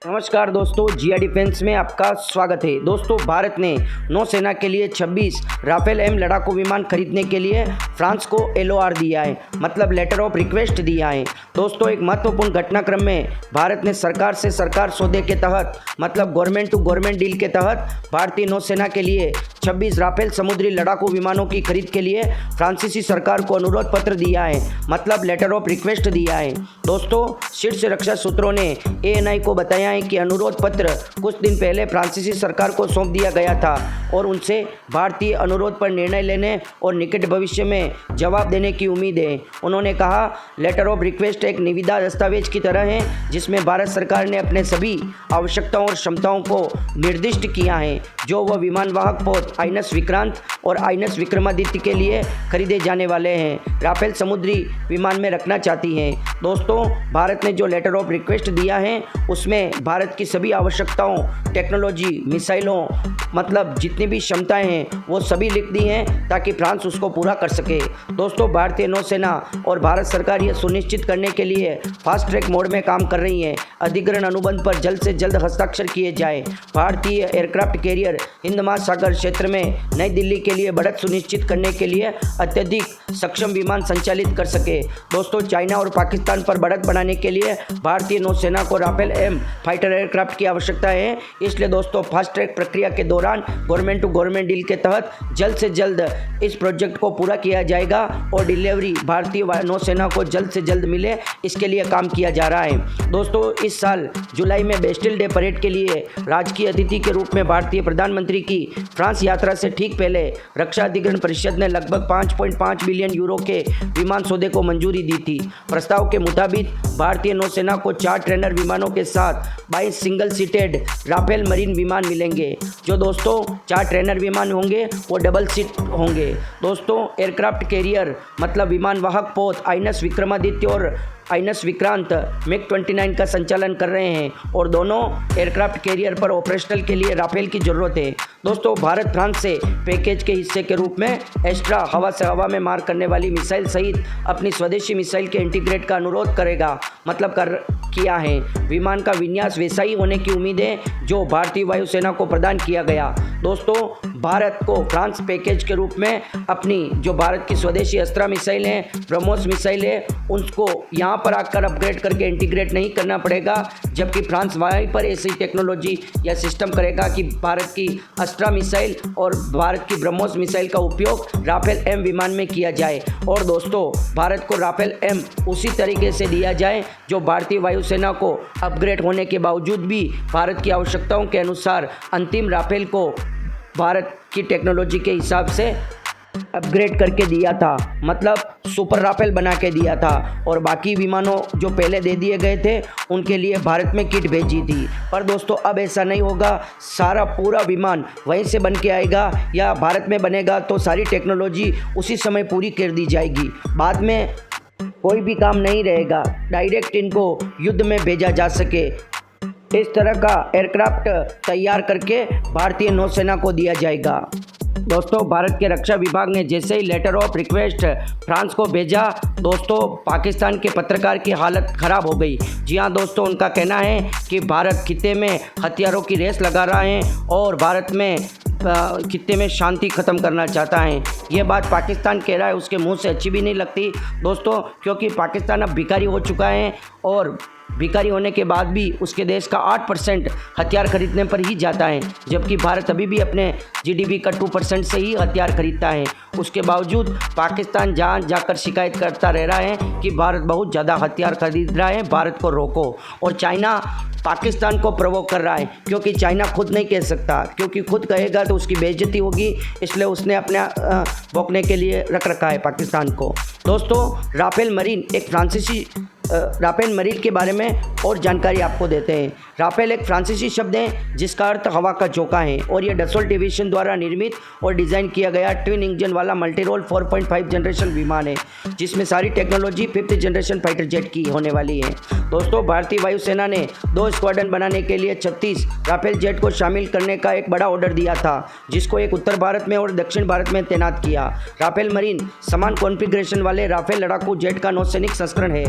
नमस्कार दोस्तों, जिया डिफेंस में आपका स्वागत है। दोस्तों, भारत ने नौसेना के लिए 26 राफेल एम लड़ाकू विमान खरीदने के लिए फ्रांस को LOR दिया है, मतलब लेटर ऑफ रिक्वेस्ट दिया है। दोस्तों, एक महत्वपूर्ण घटनाक्रम में भारत ने सरकार से सरकार सौदे के तहत, मतलब गवर्नमेंट टू गवर्नमेंट डील के तहत भारतीय नौसेना के लिए 26 राफेल समुद्री लड़ाकू विमानों की खरीद के लिए फ्रांसीसी सरकार को अनुरोध पत्र दिया है, मतलब लेटर ऑफ रिक्वेस्ट दिया है। दोस्तों, शीर्ष रक्षा सूत्रों ने ANI को बताया है कि अनुरोध पत्र कुछ दिन पहले फ्रांसीसी सरकार को सौंप दिया गया था और उनसे भारतीय अनुरोध पर निर्णय लेने और निकट भविष्य में जवाब देने की उम्मीद है। उन्होंने कहा, लेटर ऑफ रिक्वेस्ट एक निविदा दस्तावेज की तरह है जिसमें भारत सरकार ने अपने सभी आवश्यकताओं और क्षमताओं को निर्दिष्ट किया है जो वह विमान वाहक पोत आइनस विक्रांत और आइनस विक्रमादित्य के लिए खरीदे जाने वाले हैं राफेल समुद्री विमान में रखना चाहती हैं। दोस्तों, भारत ने जो लेटर ऑफ रिक्वेस्ट दिया है उसमें भारत की सभी आवश्यकताओं, टेक्नोलॉजी, मिसाइलों, मतलब जितनी भी क्षमताएं हैं वो सभी लिख दी हैं ताकि फ्रांस उसको पूरा कर सके। दोस्तों, भारतीय नौसेना और भारत सरकार ये सुनिश्चित करने के लिए फास्ट ट्रैक मोड में काम कर रही है अधिग्रहण अनुबंध पर जल्द से जल्द हस्ताक्षर किए जाए। भारतीय एयरक्राफ्ट कैरियर हिंद महासागर क्षेत्र में नई दिल्ली के लिए बढ़त सुनिश्चित करने के लिए अत्यधिक सक्षम विमान संचालित कर सके। दोस्तों, चाइना और पाकिस्तान पर बढ़त बढ़ाने के लिए भारतीय नौसेना को राफेल एम फाइटर एयरक्राफ्ट की आवश्यकता है। इसलिए दोस्तों, फास्ट ट्रैक प्रक्रिया के दौरान गवर्नमेंट टू गवर्नमेंट डील के तहत जल्द से जल्द इस प्रोजेक्ट को पूरा किया जाएगा और डिलीवरी भारतीय नौसेना को जल्द से जल्द मिले, इसके लिए काम किया जा रहा है। दोस्तों, इस साल जुलाई में बेस्टिल डे परेड के लिए राजकीय अतिथि के रूप में भारतीय प्रधानमंत्री की फ्रांस यात्रा से ठीक पहले रक्षा अधिग्रहण परिषद ने लगभग 5.5 बिलियन यूरो के विमान सौदे को मंजूरी दी थी। प्रस्ताव के मुताबिक भारतीय नौसेना को 4 ट्रेनर विमानों के साथ 22 सिंगल सीटेड राफेल मरीन विमान मिलेंगे। जो दोस्तों 4 ट्रेनर विमान होंगे वो डबल सीट होंगे। दोस्तों, एयरक्राफ्ट कैरियर मतलब विमान वाहक पोत आइनस विक्रमादित्य और आइनस विक्रांत MiG-29 का संचालन कर रहे हैं और दोनों एयरक्राफ्ट कैरियर पर ऑपरेशनल के लिए राफेल की ज़रूरत है। दोस्तों, भारत फ्रांस से पैकेज के हिस्से के रूप में एस्ट्रा हवा से हवा में मार करने वाली मिसाइल सहित अपनी स्वदेशी मिसाइल के इंटीग्रेट का अनुरोध करेगा, मतलब किया है। विमान का विन्यास वैसा ही होने की उम्मीद है जो भारतीय वायुसेना को प्रदान किया गया। दोस्तों, भारत को फ्रांस पैकेज के रूप में अपनी जो भारत की स्वदेशी अस्त्रा मिसाइल है, ब्रह्मोस मिसाइल है, उनको यहाँ पर आकर अपग्रेड करके इंटीग्रेट नहीं करना पड़ेगा, जबकि फ्रांस वहीं पर ऐसी टेक्नोलॉजी या सिस्टम करेगा कि भारत की अस्त्रा मिसाइल और भारत की ब्रह्मोस मिसाइल का उपयोग राफेल एम विमान में किया जाए। और दोस्तों, भारत को राफेल एम उसी तरीके से दिया जाए जो भारतीय वायुसेना को अपग्रेड होने के बावजूद भी भारत की आवश्यकताओं के अनुसार अंतिम राफेल को भारत की टेक्नोलॉजी के हिसाब से अपग्रेड करके दिया था, मतलब सुपर राफेल बना के दिया था। और बाकी विमानों जो पहले दे दिए गए थे उनके लिए भारत में किट भेजी थी। पर दोस्तों, अब ऐसा नहीं होगा। सारा पूरा विमान वहीं से बन के आएगा या भारत में बनेगा तो सारी टेक्नोलॉजी उसी समय पूरी कर दी जाएगी। बाद में कोई भी काम नहीं रहेगा, डायरेक्ट इनको युद्ध में भेजा जा सके, इस तरह का एयरक्राफ्ट तैयार करके भारतीय नौसेना को दिया जाएगा। दोस्तों, भारत के रक्षा विभाग ने जैसे ही लेटर ऑफ रिक्वेस्ट फ्रांस को भेजा, दोस्तों पाकिस्तान के पत्रकार की हालत ख़राब हो गई। जी हाँ दोस्तों, उनका कहना है कि भारत खित्ते में हथियारों की रेस लगा रहा है और भारत में खित्ते में शांति ख़त्म करना चाहता है। ये बात पाकिस्तान कह रहा है, उसके मुंह से अच्छी भी नहीं लगती दोस्तों, क्योंकि पाकिस्तान अब भिखारी हो चुका है और भिखारी होने के बाद भी उसके देश का 8% हथियार खरीदने पर ही जाता है, जबकि भारत अभी भी अपने GDP का 2% से ही हथियार खरीदता है। उसके बावजूद पाकिस्तान जहाँ जाकर शिकायत करता रह रहा है कि भारत बहुत ज़्यादा हथियार खरीद रहा है, भारत को रोको। और चाइना पाकिस्तान को प्रोवोक कर रहा है, क्योंकि चाइना खुद नहीं कह सकता, क्योंकि खुद कहेगा तो उसकी बेइज्जती होगी, इसलिए उसने अपने भोंकने के लिए रख रखा है पाकिस्तान को। दोस्तों, राफेल मरीन के बारे में और जानकारी आपको देते हैं। राफेल एक फ्रांसीसी शब्द है जिसका अर्थ हवा का झोंका है और यह डसोल्ट एविएशन द्वारा निर्मित और डिज़ाइन किया गया ट्विन इंजन वाला मल्टीरोल 4.5 जनरेशन विमान है, जिसमें सारी technology 5th generation fighter jet की होने वाली है। दोस्तों, भारतीय वायुसेना ने 2 स्क्वाड्रन बनाने के लिए 36 राफेल जेट को शामिल करने का एक बड़ा ऑर्डर दिया था, जिसको एक उत्तर भारत में और दक्षिण भारत में तैनात किया। राफेल मरीन समान कॉन्फ़िगरेशन वाले राफेल लड़ाकू जेट का नौसैनिक संस्करण है।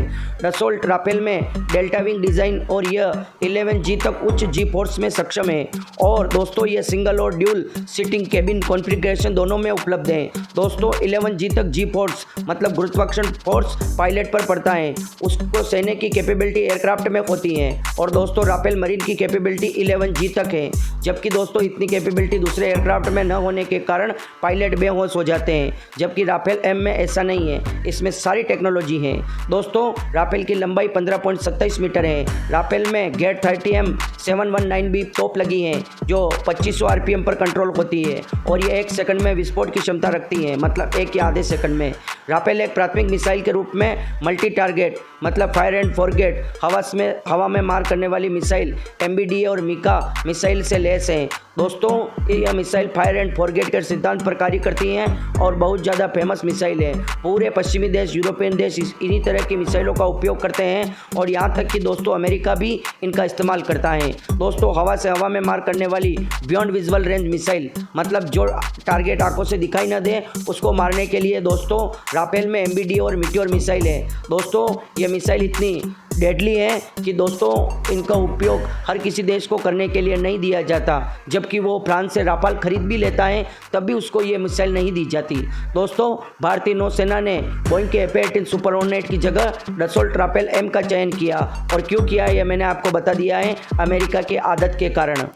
डसोल्ट राफेल में डेल्टा विंग डिज़ाइन और यह 11G तक उच्च जी फोर्स में सक्षम है। और दोस्तों ये सिंगल और ड्यूल सीटिंग केबिन कॉन्फ़िगरेशन दोनों में उपलब्ध है। दोस्तों 11G तक जी फोर्स मतलब गुरुत्वाकर्षण फोर्स पायलट पर पड़ता है, उसको सहने की कैपेबिलिटी एयरक्राफ्ट में होती है। और दोस्तों राफेल मरीन की कैपेबिलिटी 11G तक है, जबकि दोस्तों इतनी कैपेबिलिटी दूसरे एयरक्राफ्ट में न होने के कारण पायलट बेहोश हो जाते हैं, जबकि राफेल एम में ऐसा नहीं है, इसमें सारी टेक्नोलॉजी है। दोस्तों राफेल की लंबाई 15.27 मीटर है। राफेल में गेट 30M 719B तोप लगी है जो 2500 RPM पर कंट्रोल होती है और ये 1 सेकंड में विस्फोट की क्षमता रखती है, मतलब 1 या आधे सेकंड में। राफेल एक प्राथमिक मिसाइल के रूप में मल्टी टारगेट मतलब फायर एंड फॉरगेट हवा में मार करने वाली मिसाइल MBDA और मिका मिसाइल से लैस हैं। दोस्तों यह मिसाइल फायर एंड फॉरगेट के सिद्धांत पर कार्य करती हैं और बहुत ज़्यादा फेमस मिसाइल है। पूरे पश्चिमी देश, यूरोपियन देश इन्हीं तरह की मिसाइलों का उपयोग करते हैं और यहाँ तक कि दोस्तों अमेरिका भी इनका इस्तेमाल करता है। दोस्तों हवा से हवा में मार करने वाली बियॉन्ड विजुअल रेंज मिसाइल मतलब जो टारगेट आंखों से दिखाई न दे उसको मारने के लिए दोस्तों राफेल में MBDA और मीटियोर मिसाइल है। दोस्तों ये मिसाइल इतनी डेडली है कि दोस्तों इनका उपयोग हर किसी देश को करने के लिए नहीं दिया जाता, जबकि वो फ्रांस से राफेल खरीद भी लेता है तब भी उसको ये मिसाइल नहीं दी जाती। दोस्तों भारतीय नौसेना ने बोइंग के F-18 सुपर हॉर्नेट की जगह डसोल्ट राफेल M का चयन किया और क्यों किया ये मैंने आपको बता दिया है, अमेरिका की आदत के कारण।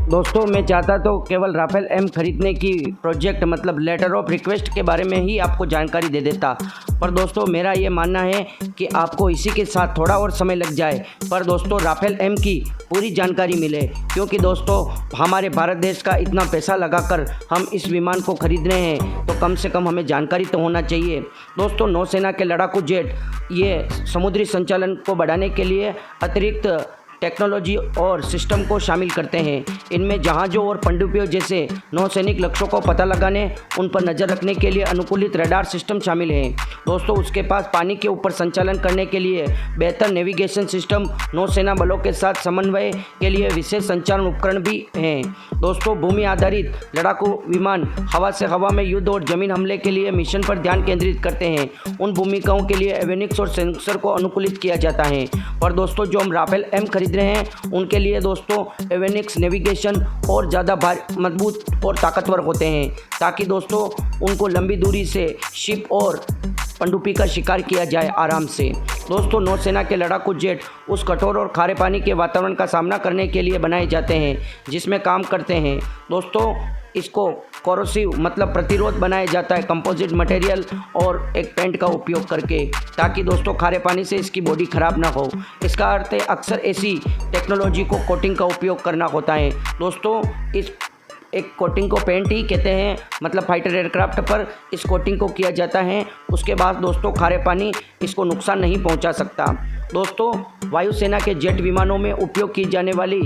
दोस्तों मैं चाहता तो केवल राफेल M खरीदने की प्रोजेक्ट मतलब लेटर ऑफ रिक्वेस्ट के बारे में ही आपको जानकारी दे देता, पर दोस्तों मेरा ये मानना है कि आपको इसी के साथ थोड़ा और समय लग जाए पर दोस्तों राफेल M की पूरी जानकारी मिले, क्योंकि दोस्तों हमारे भारत देश का इतना पैसा लगाकर हम इस विमान को खरीद रहे हैं तो कम से कम हमें जानकारी तो होना चाहिए। दोस्तों नौसेना के लड़ाकू जेट ये समुद्री संचालन को बढ़ाने के लिए अतिरिक्त टेक्नोलॉजी और सिस्टम को शामिल करते हैं। इनमें जहाज़ों और पनडुब्बियों जैसे नौसैनिक लक्ष्यों को पता लगाने, उन पर नज़र रखने के लिए अनुकूलित रडार सिस्टम शामिल हैं। दोस्तों उसके पास पानी के ऊपर संचालन करने के लिए बेहतर नेविगेशन सिस्टम, नौसेना बलों के साथ समन्वय के लिए विशेष संचालन उपकरण भी हैं। दोस्तों भूमि आधारित लड़ाकू विमान हवा से हवा में युद्ध और जमीन हमले के लिए मिशन पर ध्यान केंद्रित करते हैं। उन भूमिकाओं के लिए एवियोनिक्स और सेंसर को अनुकूलित किया जाता है। और दोस्तों जो हम राफेल M खरीद रहे हैं उनके लिए दोस्तों एवियोनिक्स नेविगेशन और ज़्यादा मजबूत और ताकतवर होते हैं, ताकि दोस्तों उनको लंबी दूरी से शिप और पनडुब्बी का शिकार किया जाए आराम से। दोस्तों नौसेना के लड़ाकू जेट उस कठोर और खारे पानी के वातावरण का सामना करने के लिए बनाए जाते हैं जिसमें काम करते हैं। दोस्तों इसको कोरोसिव मतलब प्रतिरोध बनाया जाता है कंपोजिट मटेरियल और एक पेंट का उपयोग करके, ताकि दोस्तों खारे पानी से इसकी बॉडी ख़राब ना हो। इसका अर्थ है अक्सर ऐसी टेक्नोलॉजी को कोटिंग का उपयोग करना होता है। दोस्तों इस एक कोटिंग को पेंट ही कहते हैं, मतलब फाइटर एयरक्राफ्ट पर इस कोटिंग को किया जाता है। उसके बाद दोस्तों खारे पानी इसको नुकसान नहीं पहुंचा सकता। दोस्तों वायुसेना के जेट विमानों में उपयोग की जाने वाली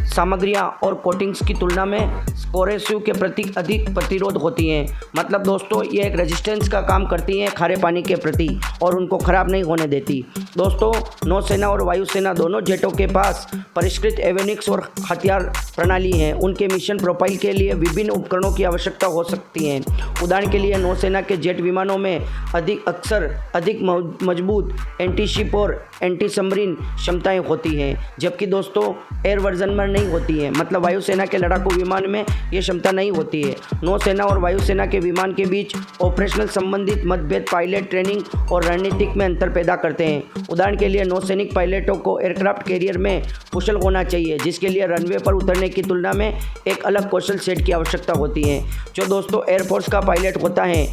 सामग्रियां और कोटिंग्स की तुलना में कोरोसिव के प्रति अधिक प्रतिरोध होती हैं, मतलब दोस्तों ये एक रेजिस्टेंस का काम करती हैं खारे पानी के प्रति और उनको ख़राब नहीं होने देती। दोस्तों नौसेना और वायुसेना दोनों जेटों के पास परिष्कृत एवियोनिक्स और हथियार प्रणाली हैं। उनके मिशन प्रोफाइल के लिए विभिन्न उपकरणों की आवश्यकता हो सकती है। उदाहरण के लिए नौसेना के जेट विमानों में अक्सर अधिक मजबूत एंटी शिप और एंटी सबमरीन क्षमताएं होती हैं, जबकि दोस्तों एयर वर्जन में नहीं होती है, मतलब वायुसेना के लड़ाकू विमान में ये क्षमता नहीं होती है। नौसेना और वायुसेना के विमान के बीच ऑपरेशनल संबंधित मतभेद पायलट ट्रेनिंग और रणनीतिक में अंतर पैदा करते हैं। उदाहरण के लिए नौसैनिक पायलटों को एयरक्राफ्ट कैरियर में कुशल होना चाहिए, जिसके लिए रनवे पर उतरने की तुलना में एक अलग कौशल सेट की आवश्यकता होती है। जो दोस्तों एयरफोर्स का पायलट होता है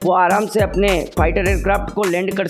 वो आराम से अपने फाइटर एयरक्राफ्ट को लैंड कर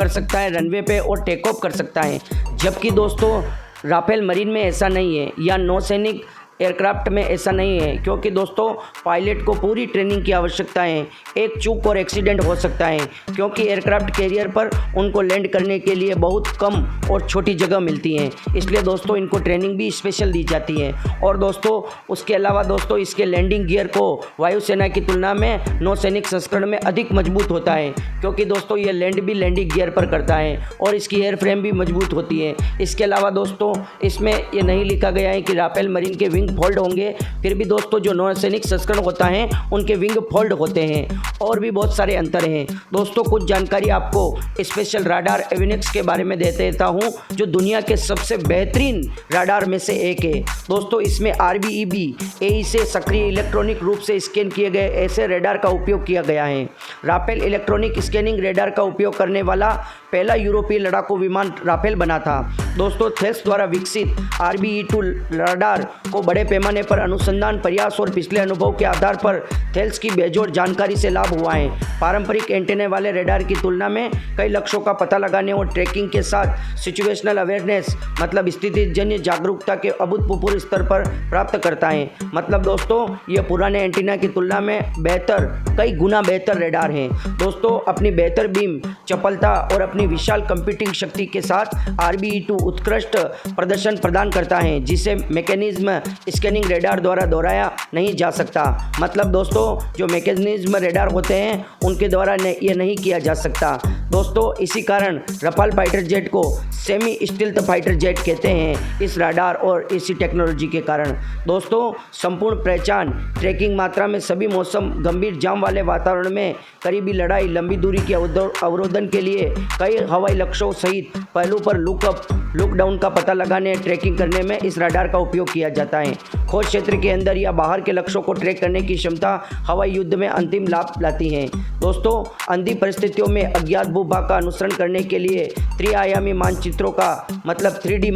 सकता है रनवे पे और टेक ऑफ कर सकता है, जबकि दोस्तों राफेल मरीन में ऐसा नहीं है या नौसैनिक एयरक्राफ्ट में ऐसा नहीं है, क्योंकि दोस्तों पायलट को पूरी ट्रेनिंग की आवश्यकता है। एक चूक और एक्सीडेंट हो सकता है, क्योंकि एयरक्राफ्ट कैरियर पर उनको लैंड करने के लिए बहुत कम और छोटी जगह मिलती है, इसलिए दोस्तों इनको ट्रेनिंग भी स्पेशल दी जाती है। और दोस्तों उसके अलावा दोस्तों इसके लैंडिंग गियर को वायुसेना की तुलना में नौसैनिक संस्करण में अधिक मजबूत होता है, क्योंकि दोस्तों ये लैंड भी लैंडिंग गियर पर करता है और इसकी एयर फ्रेम भी मजबूत होती है। इसके अलावा दोस्तों इसमें ये नहीं लिखा गया है कि राफेल मरीन के विंग फोल्ड होंगे, फिर भी दोस्तों जो नौसैनिक संस्करण होता है उनके विंग फोल्ड होते हैं और भी बहुत सारे अंतर हैं। दोस्तों कुछ जानकारी आपको स्पेशल राडार एविनिक्स के बारे में दे देता हूं, जो दुनिया के सबसे बेहतरीन राडार में से एक है। दोस्तों इसमें RBEB AE से सक्रिय इलेक्ट्रॉनिक रूप से स्कैन किए गए ऐसे रेडार का उपयोग किया गया है। राफेल इलेक्ट्रॉनिक स्कैनिंग रेडार का उपयोग करने वाला पहला यूरोपीय लड़ाकू विमान राफेल बना था। दोस्तों थेल्स द्वारा विकसित RBE-2 राडार को बड़े पैमाने पर अनुसंधान प्रयास और पिछले अनुभव के आधार पर थेल्स की बेजोड़ जानकारी से लाभ हुआ है। पारंपरिक एंटेने वाले रेडार की तुलना में कई लक्ष्यों का पता लगाने और ट्रैकिंग के साथ सिचुएशनल अवेयरनेस मतलब स्थितिजन्य जागरूकता के अभूतपूर्व स्तर पर प्राप्त करता है। मतलब दोस्तों ये पुराने एंटीना की तुलना में बेहतर, कई गुना बेहतर रेडार हैं। दोस्तों अपनी बेहतर बीम चपलता और अपनी विशाल कंप्यूटिंग शक्ति के साथ RBE-2 उत्कृष्ट प्रदर्शन प्रदान करता है, जिसे मैकेनिज्म स्कैनिंग रेडार द्वारा दोहराया नहीं जा सकता। मतलब दोस्तों जो मैकेनिज्म रेडार होते हैं उनके द्वारा ये नहीं किया जा सकता। दोस्तों इसी कारण रफाल फाइटर जेट को सेमी स्टील्थ फाइटर जेट कहते हैं, इस राडार और इसी टेक्नोलॉजी के कारण। दोस्तों संपूर्ण पहचान ट्रैकिंग मात्रा में सभी मौसम, गंभीर जाम वाले वातावरण में करीबी लड़ाई, लंबी दूरी के अवरोधन के लिए कई हवाई लक्ष्यों सहित पहलू पर लुकअप लुकडाउन का पता लगाने, ट्रैकिंग करने में इस राडार का उपयोग किया जाता है। खोज क्षेत्र के अंदर या बाहर के लक्ष्यों को ट्रैक करने की क्षमता हवाई युद्ध में अंतिम लाभ लाती है। दोस्तों अंधी परिस्थितियों में अज्ञात भूभाग का अनुसरण करने के लिए त्रिआयामी मानचित्रों का मतलब 3D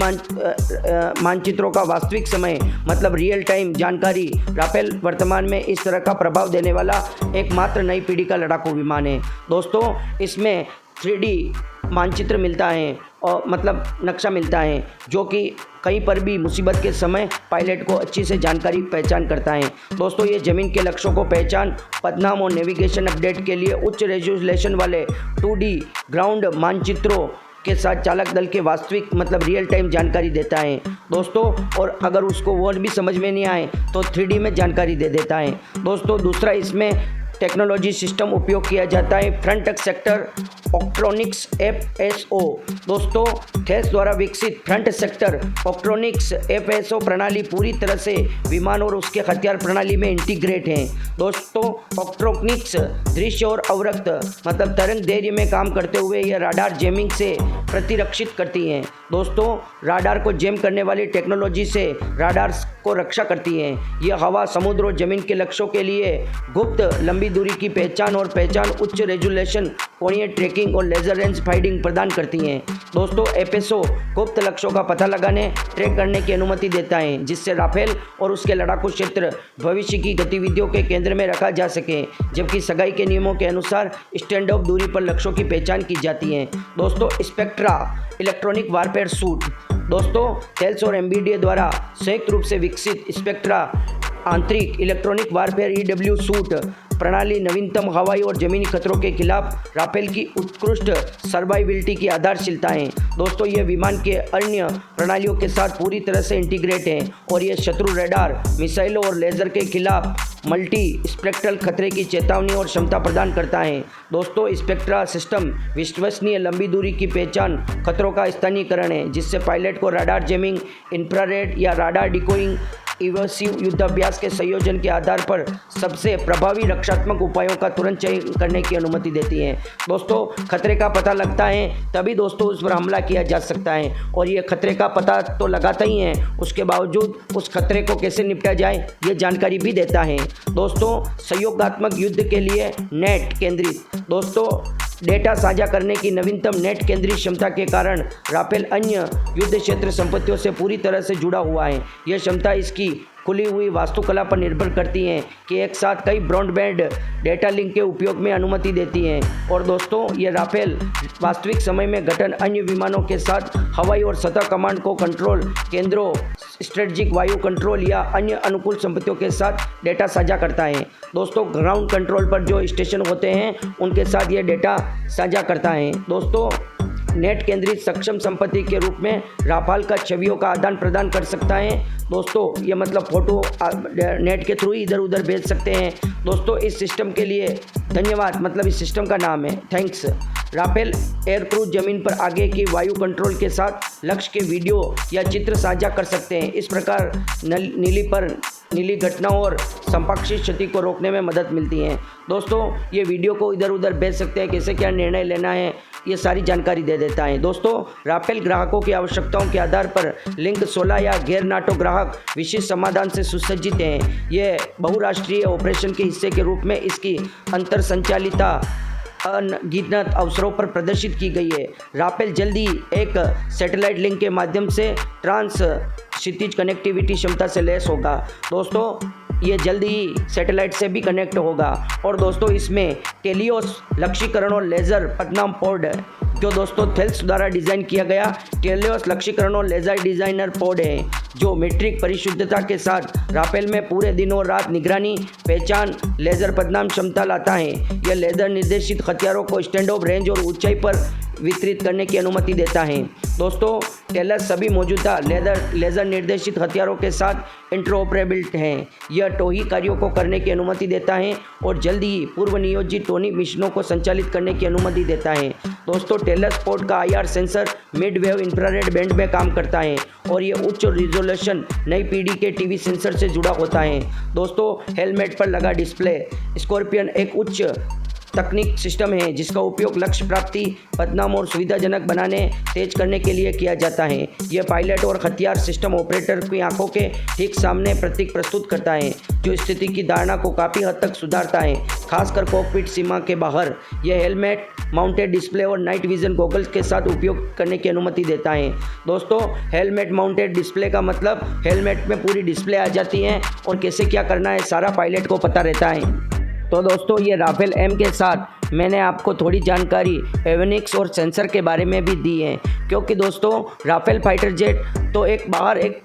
मानचित्रों का वास्तविक समय मतलब रियल टाइम जानकारी राफेल वर्तमान में इस तरह का प्रभाव देने वाला एकमात्र नई पीढ़ी का लड़ाकू विमान है। दोस्तों इसमें 3D मानचित्र मिलता है और मतलब नक्शा मिलता है, जो कि कहीं पर भी मुसीबत के समय पायलट को अच्छी से जानकारी पहचान करता है। दोस्तों ये ज़मीन के लक्ष्यों को पहचान, पदनाम और नेविगेशन अपडेट के लिए उच्च रेजोल्यूशन वाले 2D ग्राउंड मानचित्रों के साथ चालक दल के वास्तविक मतलब रियल टाइम जानकारी देता है। दोस्तों और अगर उसको वो भी समझ में नहीं आए तो 3D में जानकारी दे देता है। दोस्तों दूसरा इसमें टेक्नोलॉजी सिस्टम उपयोग किया जाता है फ्रंट सेक्टर ऑक्ट्रॉनिक्स FSO। दोस्तों थेल्स द्वारा विकसित फ्रंट सेक्टर ऑक्ट्रॉनिक्स FSO प्रणाली पूरी तरह से विमान और उसके हथियार प्रणाली में इंटीग्रेट है। दोस्तों ऑक्ट्रॉनिक्स दृश्य और अवरक्त मतलब तरंग दैर्घ्य में काम करते हुए यह राडार जैमिंग से प्रतिरक्षित करती हैं। दोस्तों राडार को जैम करने वाली टेक्नोलॉजी से राडार को रक्षा करती हैं। यह हवा, समुद्र और जमीन के लक्ष्यों के लिए गुप्त लंबी दूरी की पहचान उच्च रेजोल्यूशन कोणीय ट्रैकिंग और लेजर रेंज फाइंडिंग प्रदान करती हैं। दोस्तों FSO गुप्त लक्ष्यों का पता लगाने, ट्रैक करने की अनुमति देता है, जिससे राफेल और उसके लड़ाकू क्षेत्र भविष्य की गतिविधियों के केंद्र में रखा जा सके, जबकि सगाई के नियमों के अनुसार स्टैंड ऑफ दूरी पर लक्ष्यों की पहचान की जाती है। दोस्तों स्पेक्ट्रा इलेक्ट्रॉनिक वारफेयर सूट। दोस्तों थेल्स और MBDA द्वारा संयुक्त रूप से विकसित स्पेक्ट्रा आंतरिक इलेक्ट्रॉनिक वारफेयर EW सूट प्रणाली नवीनतम हवाई और ज़मीनी खतरों के खिलाफ राफेल की उत्कृष्ट सर्वाइविलिटी की आधारशिलता है। दोस्तों ये विमान के अन्य प्रणालियों के साथ पूरी तरह से इंटीग्रेट है और ये शत्रु रडार, मिसाइलों और लेज़र के खिलाफ मल्टी स्पेक्ट्रल खतरे की चेतावनी और क्षमता प्रदान करता है। दोस्तों स्पेक्ट्रा सिस्टम विश्वसनीय लंबी दूरी की पहचान, खतरों का स्थानीयकरण है, जिससे पायलट को राडार जैमिंग, इंफ्रारेड या राडार डिकोइंग इवर्सिव युद्धाभ्यास के संयोजन के आधार पर सबसे प्रभावी रक्षात्मक उपायों का तुरंत चयन करने की अनुमति देती है। दोस्तों खतरे का पता लगता है तभी दोस्तों उस पर हमला किया जा सकता है, और ये खतरे का पता तो लगाता ही है, उसके बावजूद उस खतरे को कैसे निपटा जाए ये जानकारी भी देता है। दोस्तों सहयोगात्मक युद्ध के लिए नेट केंद्रित। दोस्तों डेटा साझा करने की नवीनतम नेट केंद्रीय क्षमता के कारण राफेल अन्य युद्ध क्षेत्र संपत्तियों से पूरी तरह से जुड़ा हुआ है। यह क्षमता इसकी खुली हुई वास्तुकला पर निर्भर करती हैं कि एक साथ कई ब्रॉडबैंड डेटा लिंक के उपयोग में अनुमति देती हैं। और दोस्तों ये राफेल वास्तविक समय में गठन अन्य विमानों के साथ हवाई और सतह कमांड को कंट्रोल केंद्रों, स्ट्रेटजिक वायु कंट्रोल या अन्य अनुकूल संपत्तियों के साथ डेटा साझा करता है। दोस्तों ग्राउंड कंट्रोल पर जो स्टेशन होते हैं उनके साथ ये डेटा साझा करता है। दोस्तों नेट केंद्रित सक्षम संपत्ति के रूप में राफाल का छवियों का आदान प्रदान कर सकता है। दोस्तों ये मतलब फ़ोटो नेट के थ्रू इधर उधर भेज सकते हैं। दोस्तों इस सिस्टम के लिए धन्यवाद, मतलब इस सिस्टम का नाम है थैंक्स। राफेल एयरक्रूज जमीन पर आगे की वायु कंट्रोल के साथ लक्ष्य के वीडियो या चित्र साझा कर सकते हैं। इस प्रकार नीली घटनाओं और संपाक्षी क्षति को रोकने में मदद मिलती है। दोस्तों ये वीडियो को इधर उधर भेज सकते हैं, कैसे क्या निर्णय लेना है ये सारी जानकारी दे देता है। दोस्तों राफेल ग्राहकों की आवश्यकताओं के आधार पर लिंक 16 या गैर नाटो ग्राहक विशिष्ट समाधान से सुसज्जित हैं। ये बहुराष्ट्रीय ऑपरेशन के हिस्से के रूप में इसकी अंतर संचालिता अनगिनत अवसरों पर प्रदर्शित की गई है। राफेल जल्दी एक सैटेलाइट लिंक के माध्यम से ट्रांस क्षितिज कनेक्टिविटी क्षमता से लैस होगा। दोस्तों ये जल्दी ही सैटेलाइट से भी कनेक्ट होगा। और दोस्तों इसमें टेलियोस लक्ष्यीकरण और लेज़र पदनाम पोर्ट है, जो दोस्तों थेल्स द्वारा डिज़ाइन किया गया टेलियोस लक्ष्यीकरण और लेज़र डिज़ाइनर पोर्ट है, जो मीट्रिक परिशुद्धता के साथ राफेल में पूरे दिन और रात निगरानी, पहचान, लेज़र पदनाम क्षमता लाता है। यह लेज़र निर्देशित हथियारों को स्टैंड ऑफ रेंज और ऊंचाई पर वितरित करने की अनुमति देता है। दोस्तों टेलस सभी मौजूदा लेज़र निर्देशित हथियारों के साथ इंटरऑपरेबल हैं। यह टोही कार्यों को करने की अनुमति देता है और जल्दी ही पूर्व नियोजित टोनी मिशनों को संचालित करने की अनुमति देता है। दोस्तों टेलस पोर्ट का IR sensor mid wave infrared band में काम करता है और ये उच्च रिजोल्यूशन नई पीढ़ी के टीवी सेंसर से जुड़ा होता है। दोस्तों हेलमेट पर लगा डिस्प्ले स्कॉर्पियन एक उच्च तकनीक सिस्टम है, जिसका उपयोग लक्ष्य प्राप्ति, पदनाम और सुविधाजनक बनाने तेज करने के लिए किया जाता है। यह पायलट और हथियार सिस्टम ऑपरेटर की आंखों के ठीक सामने प्रतीक प्रस्तुत करता है, जो स्थिति की धारणा को काफ़ी हद तक सुधारता है, खासकर कॉकपिट सीमा के बाहर। यह हेलमेट माउंटेड डिस्प्ले और नाइट विजन गॉगल्स के साथ उपयोग करने की अनुमति देता है। दोस्तों हेलमेट माउंटेड डिस्प्ले का मतलब हेलमेट में पूरी डिस्प्ले आ जाती है और कैसे क्या करना है सारा पायलट को पता रहता है। तो दोस्तों ये राफेल M के साथ मैंने आपको थोड़ी जानकारी एवियोनिक्स और सेंसर के बारे में भी दी है, क्योंकि दोस्तों राफेल फाइटर जेट तो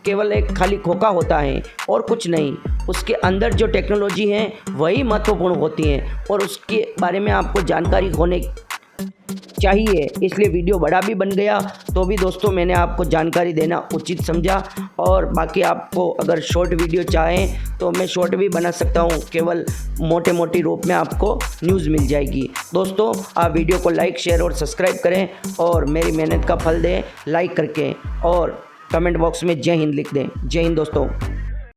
केवल एक खाली खोखा होता है और कुछ नहीं, उसके अंदर जो टेक्नोलॉजी है वही महत्वपूर्ण होती है और उसके बारे में आपको जानकारी होने चाहिए। इसलिए वीडियो बड़ा भी बन गया तो भी दोस्तों मैंने आपको जानकारी देना उचित समझा। और बाकी आपको अगर शॉर्ट वीडियो चाहें तो मैं शॉर्ट भी बना सकता हूं, केवल मोटे रूप में आपको न्यूज़ मिल जाएगी। दोस्तों आप वीडियो को लाइक, शेयर और सब्सक्राइब करें और मेरी मेहनत का फल दें लाइक करके, और कमेंट बॉक्स में जय हिंद लिख दें। जय हिंद दोस्तों।